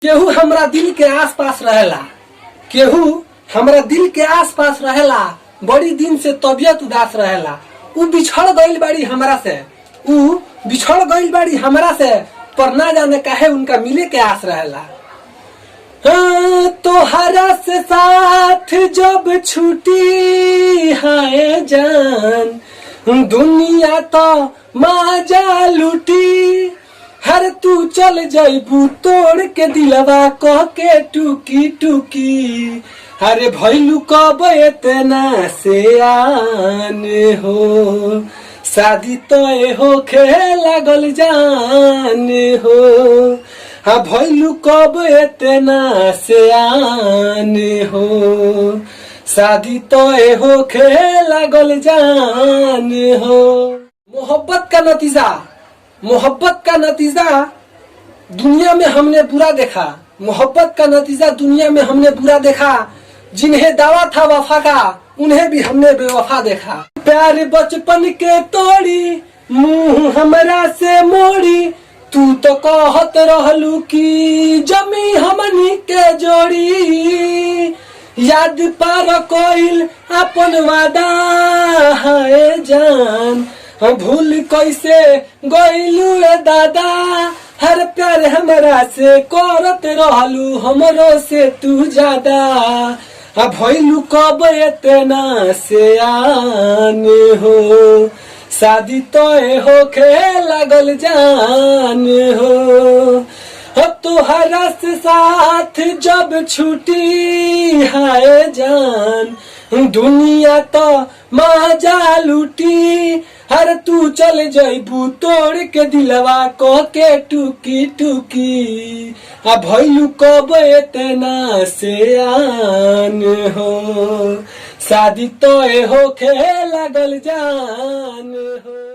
केहू हमरा दिल के आस पास रहेला, केहू हमरा दिल के आस पास रहेला। बड़ी दिन से तबियत उदास रहेला। उ बिछड़ गइल बाड़ी हमरा से, उ बिछड़ गइल बाड़ी हमरा से, पर ना जाने काहे उनका मिले के आस रहेला। तोहरा से साथ जब छूटी हाय जान, दुनिया तो माजा लूटी। हर तू चल जाइबू तोड़ के दिलवा कह के टूकी टूकी। हरे भैलू कब इतना से आन हो, शादी तो होखे लागल जान हो। हाँ भैलू कब इतना से आन हो, शादी तो होखे लागल जान हो। मोहब्बत का नतीजा दुनिया में हमने बुरा देखा। मोहब्बत का नतीजा दुनिया में हमने बुरा देखा। जिन्हें दावा था वफा का, उन्हें भी हमने बेवफा देखा। प्यार बचपन के तोड़ी, मुंह हमरा से मोड़ी। तू तो कहत रहलू की जमी हमनी के जोड़ी। याद पार कोइल अपन वादा हाय जान, हम भूल कैसे गइलू रे दादा। हर प्यार हमरा से करत रहलू, हमरो से तू ज्यादा। भइलू कब इतना से आन हो, शादी तो होखे लागल जान हो। तोहरा से साथ जब छूटी हाय जान, दुनिया तो माजा लूटी। हर तू चल जाइबू तोड़ के दिलवा कह के टूकी टूकी। भइलू कब इतना से आन हो, शादी तो होखे लागल जान हो।